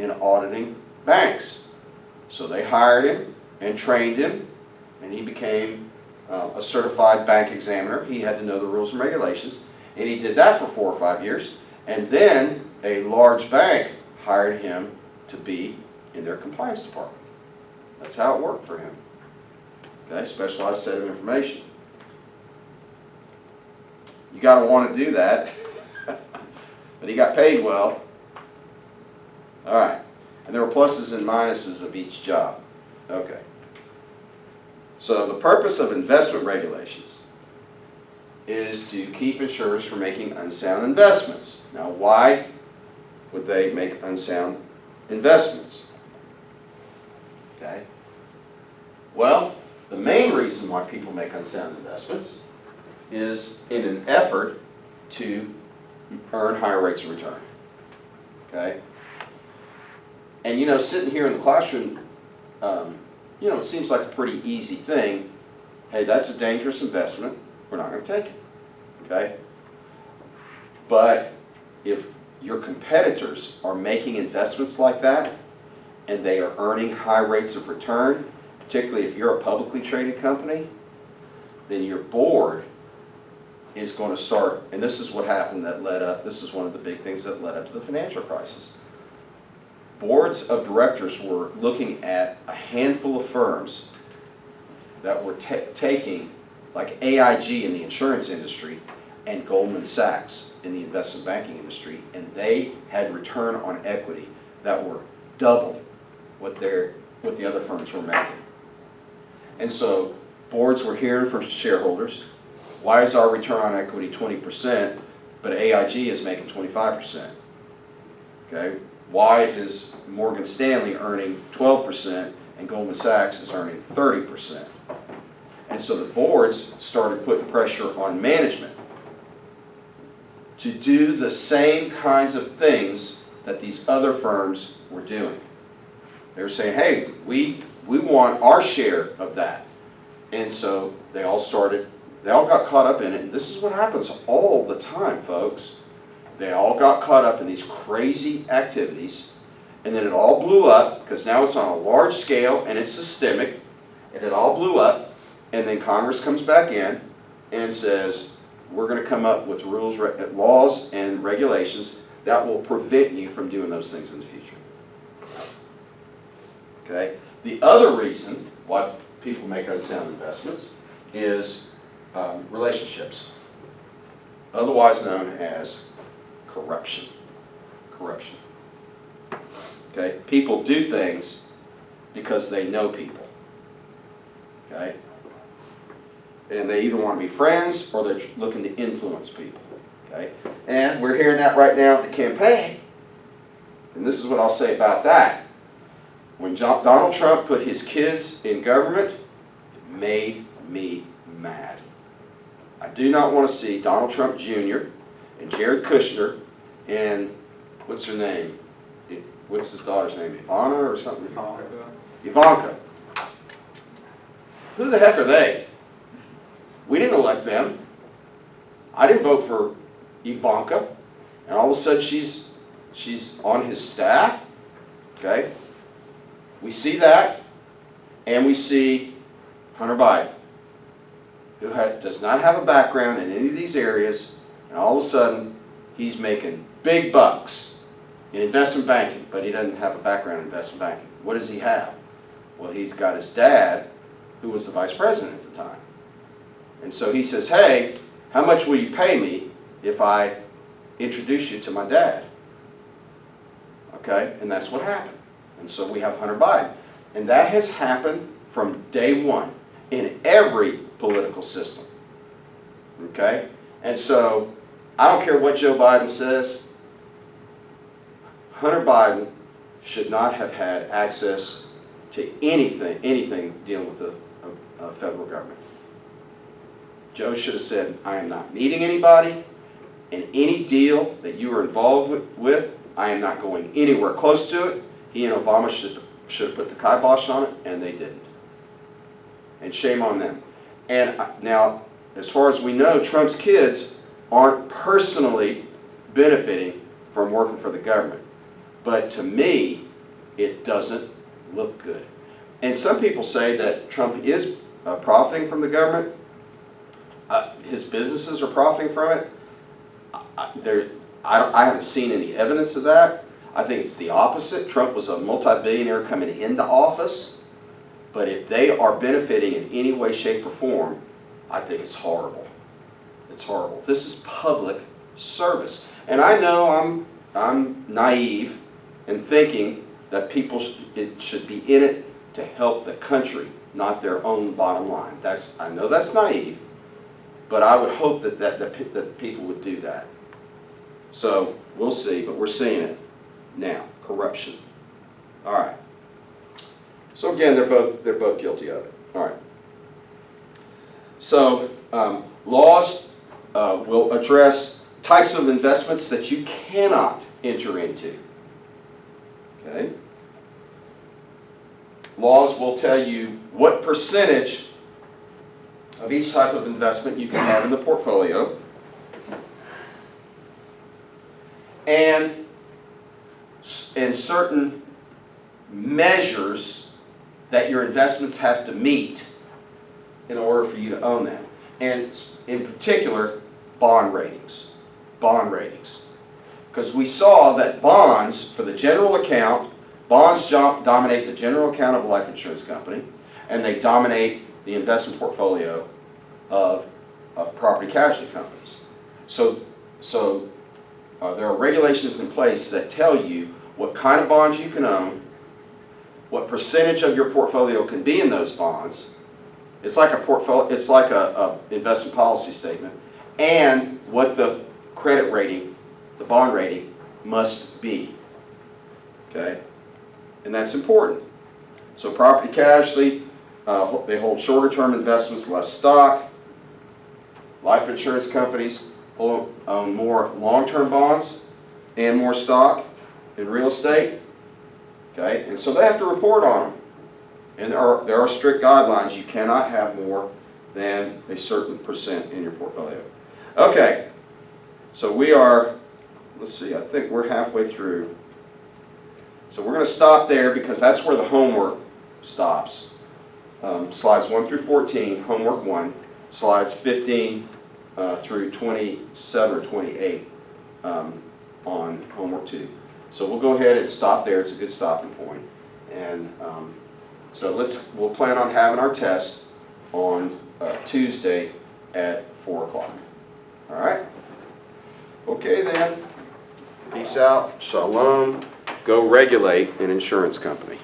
in auditing banks. So they hired him and trained him, and he became a certified bank examiner. He had to know the rules and regulations, and he did that for 4 or 5 years. And then a large bank hired him to be in their compliance department. That's how it worked for him. Okay, specialized set of information. You got to want to do that, but he got paid well. All right, and there were pluses and minuses of each job. Okay. So the purpose of investment regulations is to keep insurers from making unsound investments. Now, why would they make unsound investments? Okay. Well, the main reason why people make unsound investments is in an effort to earn higher rates of return. Okay. And you know, sitting here in the classroom, you know, it seems like a pretty easy thing. Hey, that's a dangerous investment. We're not going to take it. Okay? But if your competitors are making investments like that, and they are earning high rates of return, particularly if you're a publicly traded company, then your board is going to start, and this is what happened that led up, this is one of the big things that led up to the financial crisis. Boards of directors were looking at a handful of firms that were taking, like AIG in the insurance industry and Goldman Sachs in the investment banking industry, and they had return on equity that were double what the other firms were making. And so boards were hearing from shareholders, why is our return on equity 20%, but AIG is making 25%? Okay. Why is Morgan Stanley earning 12% and Goldman Sachs is earning 30%? And so the boards started putting pressure on management to do the same kinds of things that these other firms were doing. They were saying, hey, we want our share of that. And so they all got caught up in it. And this is what happens all the time, folks. They all got caught up in these crazy activities, and then it all blew up, because now it's on a large scale and it's systemic, and it all blew up, and then Congress comes back in and says, we're going to come up with rules, laws and regulations that will prevent you from doing those things in the future. Okay? The other reason why people make unsound investments is relationships, otherwise known as corruption. Corruption. Okay? People do things because they know people. Okay? And they either want to be friends or they're looking to influence people. Okay? And we're hearing that right now in the campaign. And this is what I'll say about that. When Donald Trump put his kids in government, it made me mad. I do not want to see Donald Trump Jr. and Jared Kushner and, what's her name? What's his daughter's name? Ivana or something? Ivanka. Who the heck are they? We didn't elect them. I didn't vote for Ivanka. And all of a sudden she's on his staff. Okay? We see that. And we see Hunter Biden, who does not have a background in any of these areas. And all of a sudden, he's making big bucks in investment banking, but he doesn't have a background in investment banking. What does he have? Well, he's got his dad, who was the vice president at the time. And so he says, hey, how much will you pay me if I introduce you to my dad? Okay, and that's what happened. And so we have Hunter Biden. And that has happened from day one in every political system. Okay? And so I don't care what Joe Biden says, Hunter Biden should not have had access to anything dealing with the federal government. Joe should have said, I am not meeting anybody, and any deal that you are involved with, I am not going anywhere close to it. He and Obama should have put the kibosh on it, and they didn't. And shame on them. And now, as far as we know, Trump's kids aren't personally benefiting from working for the government. But to me, it doesn't look good. And some people say that Trump is profiting from the government. His businesses are profiting from it. I haven't seen any evidence of that. I think it's the opposite. Trump was a multi-billionaire coming into office, but if they are benefiting in any way, shape, or form, I think it's horrible. It's horrible. This is public service. And I know I'm naive in thinking that people should be in it to help the country, not their own bottom line. I know that's naive, but I would hope that people would do that. So we'll see, but we're seeing it now. Corruption. All right. So again, they're both guilty of it. All right. So laws will address types of investments that you cannot enter into. Okay. Laws will tell you what percentage of each type of investment you can have in the portfolio, and certain measures that your investments have to meet in order for you to own them. And in particular, bond ratings. Bond ratings. Because we saw that bonds, for the general account, bonds dominate the general account of a life insurance company, and they dominate the investment portfolio of property casualty companies. So there are regulations in place that tell you what kind of bonds you can own, what percentage of your portfolio can be in those bonds. It's like a investment policy statement, and what the credit rating, the bond rating, must be. Okay, and that's important. So property casualty, they hold shorter term investments, less stock. Life insurance companies own more long-term bonds and more stock in real estate. Okay, and so they have to report on them. And there are strict guidelines. You cannot have more than a certain percent in your portfolio. Okay, so we are, let's see, I think we're halfway through. So we're going to stop there because that's where the homework stops. Slides 1 through 14, homework 1. Slides 15 through 27 or 28 on homework 2. So we'll go ahead and stop there. It's a good stopping point. And so we'll plan on having our test on Tuesday at 4 o'clock. All right? Okay then. Peace out. Shalom. Go regulate an insurance company.